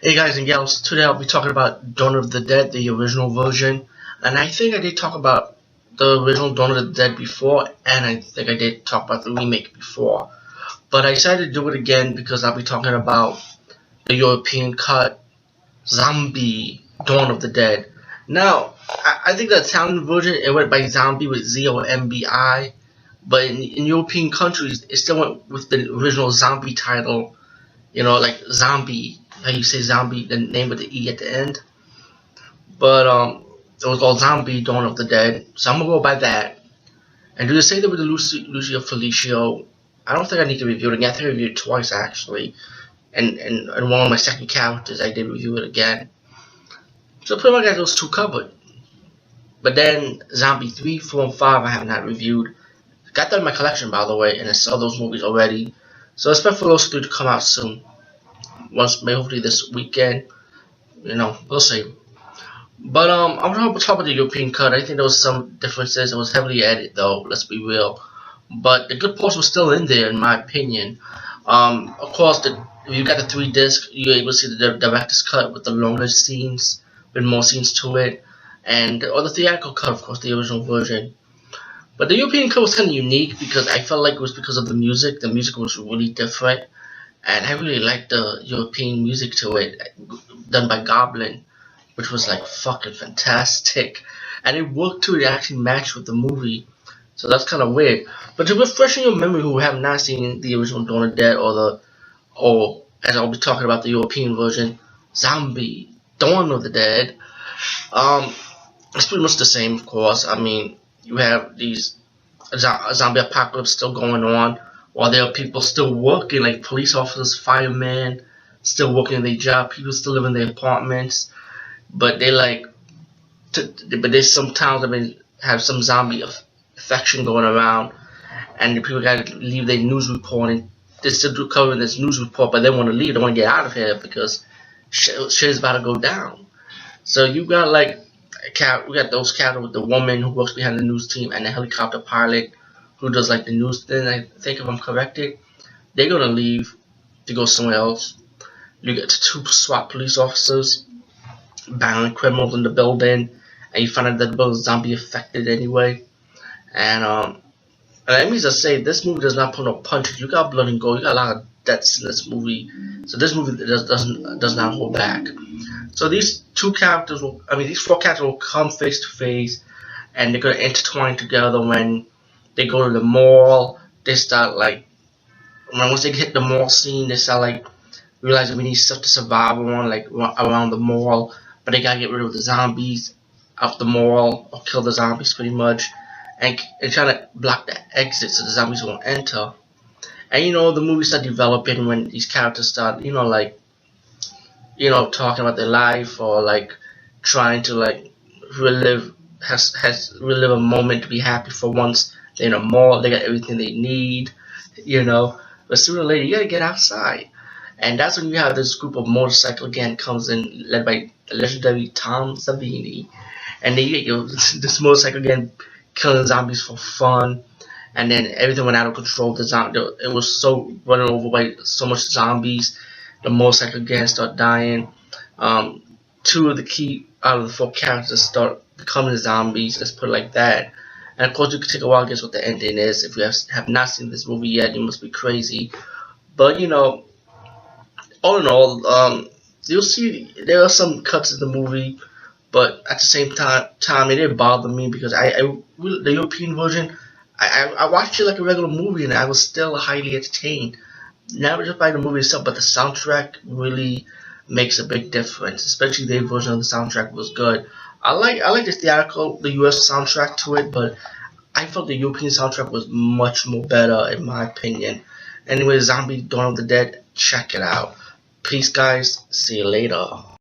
Hey guys and gals, today I'll be talking about Dawn of the Dead, the original version. And I think I did talk about the original Dawn of the Dead before, and I think I did talk about the remake before. But I decided to do it again because I'll be talking about the European cut, Zombie, Dawn of the Dead. Now, I think the Italian version, it went by Zombie with Z or MBI. But in European countries, it still went with the original Zombie title. You know, like Zombie, how you say zombie, the name with the E at the end. But it was called Zombie, Dawn of the Dead. So I'm gonna go by that. And do the same thing with the Lucio Felicio. I don't think I need to review it again. I think I reviewed it twice actually. And one of my second characters, I did review it again. So pretty much I got those two covered. But then Zombie 3, 4, and 5 I have not reviewed. Got that in my collection, by the way, and I saw those movies already. So I expect for those three to come out soon. Maybe hopefully this weekend. You know, we'll see. But I'm gonna talk about the European cut. I think there was some differences. It was heavily edited though, let's be real. But the good parts were still in there in my opinion. Of course, if you got the 3 disc, you're able to see the director's cut with the longer scenes, with more scenes to it. Or the theatrical cut, of course, the original version. But the European cut was kind of unique because I felt like it was because of the music. The music was really different. And I really liked the European music to it, done by Goblin, which was like fucking fantastic. And it worked too, it actually matched with the movie. So that's kind of weird. But to refresh your memory who have not seen the original Dawn of the Dead or as I'll be talking about the European version, Zombie, Dawn of the Dead, it's pretty much the same, of course. I mean, you have these zombie apocalypse still going on, while there are people still working, like police officers, firemen, still working their job. People still live in their apartments, but they but there's some towns that have some zombie infection going around, and the people gotta leave their news report, and they still do covering this news report, but they want to leave, they want to get out of here because shit is about to go down. So you got like we got those characters with the woman who works behind the news team and the helicopter pilot who does like the news thing. I think if I'm corrected, they're gonna leave to go somewhere else. You get 2 SWAT police officers battling criminals in the building, and you find out that the building's zombie affected anyway. And let me just say, this movie does not pull no punches. You got blood and gore. You got a lot of deaths in this movie. So this movie does not hold back. So these 4 characters will come face to face, and they're gonna intertwine together when they go to the mall. They start like once they hit the mall scene, they start like realizing we need stuff to survive on, like around the mall. But they gotta get rid of the zombies out the mall or kill the zombies pretty much, and try to block the exit so the zombies won't enter. And you know, the movie start developing when these characters start, talking about their life or like trying to like relive a moment to be happy for once. They're in a mall, they got everything they need, But sooner or later, you gotta get outside. And that's when you have this group of motorcycle gang comes in, led by the legendary Tom Savini. And then you get this motorcycle gang killing zombies for fun. And then everything went out of control. It was so running over by so much zombies. The motorcycle gang start dying. 2 of the key out of the 4 characters start becoming zombies. Let's put it like that. And of course, you can take a while to guess what the ending is. If you have not seen this movie yet, you must be crazy. But all in all, you'll see there are some cuts in the movie, but at the same time, it didn't bother me because the European version, I watched it like a regular movie, and I was still highly entertained. Not just by the movie itself, but the soundtrack really makes a big difference. Especially their version of the soundtrack was good. I like the US soundtrack to it, but I felt the European soundtrack was much more better in my opinion. Anyway, Zombie, Dawn of the Dead, check it out. Peace, guys. See you later.